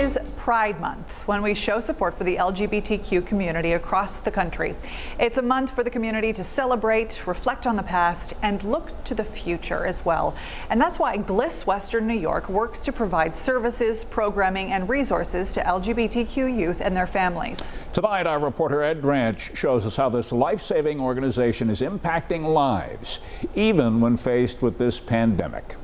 is Pride Month, when we show support for the LGBTQ community across the country. It's a month for the community to celebrate, reflect on the past, and look to the future as well. And that's why GLYS Western New York works to provide services, programming, and resources to LGBTQ youth and their families. Tonight, our reporter Ed Ranch shows us how this life-saving organization is impacting lives, even when faced with this pandemic.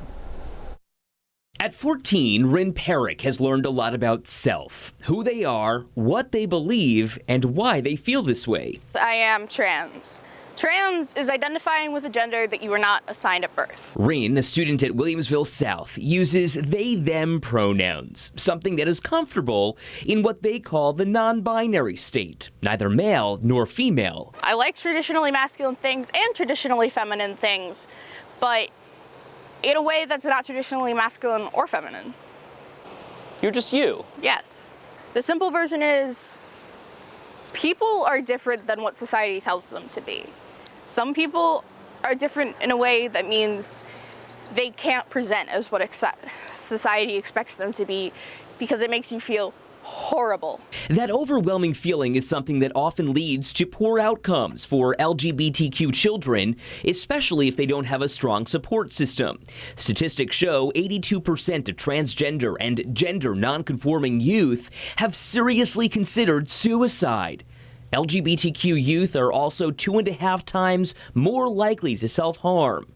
At 14, Rin Perrick has learned a lot about self, who they are, what they believe, and why they feel this way. I am trans. Trans is identifying with a gender that you were not assigned at birth. Rin, a student at Williamsville South, uses they-them pronouns, something that is comfortable in what they call the non-binary state, neither male nor female. I like traditionally masculine things and traditionally feminine things, but in a way that's not traditionally masculine or feminine. You're just you. Yes. The simple version is people are different than what society tells them to be. Some people are different in a way that means they can't present as what society expects them to be because it makes you feel horrible. That overwhelming feeling is something that often leads to poor outcomes for LGBTQ children, especially if they don't have a strong support system. Statistics show 82% of transgender and gender nonconforming youth have seriously considered suicide. LGBTQ youth are also 2.5 times more likely to self-harm.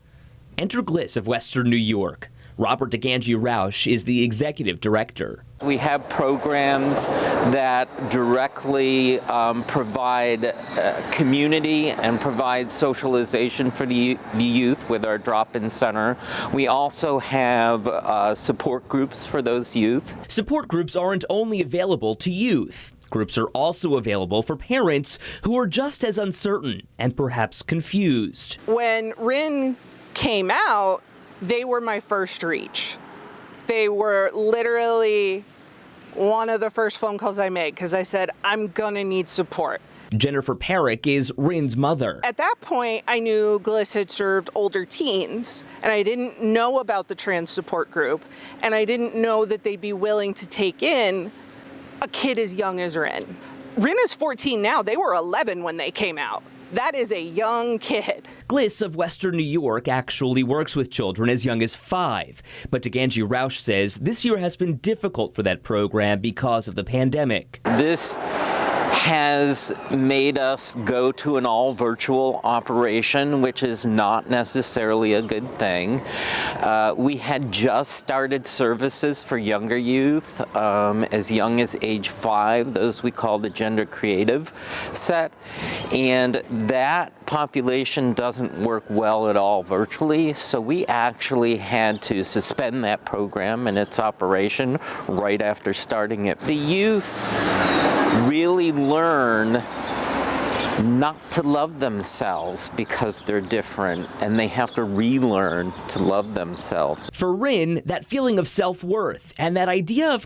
Enter GLYS of Western New York. Robert DeGangi-Roush is the executive director. We have programs that directly provide community and provide socialization for the youth with our drop-in center. We also have support groups for those youth. Support groups aren't only available to youth. Groups are also available for parents who are just as uncertain and perhaps confused. When Rin came out, they were my first reach. They were literally one of the first phone calls I made because I said, I'm gonna need support. Jennifer Perrick is Rin's mother. At that point, I knew GLYS had served older teens, and I didn't know about the trans support group, and I didn't know that they'd be willing to take in a kid as young as Rin. Rin is 14 now. They were 11 when they came out. That is a young kid. GLYS of Western New York actually works with children as young as 5. But DeGangi-Roush says this year has been difficult for that program because of the pandemic. This has made us go to an all-virtual operation, which is not necessarily a good thing. We had just started services for younger youth, as young as age 5, those we call the gender creative set, and that population doesn't work well at all virtually, so we actually had to suspend that program and its operation right after starting it. The youth really learn not to love themselves because they're different, and they have to relearn to love themselves. For Rin, that feeling of self-worth and that idea of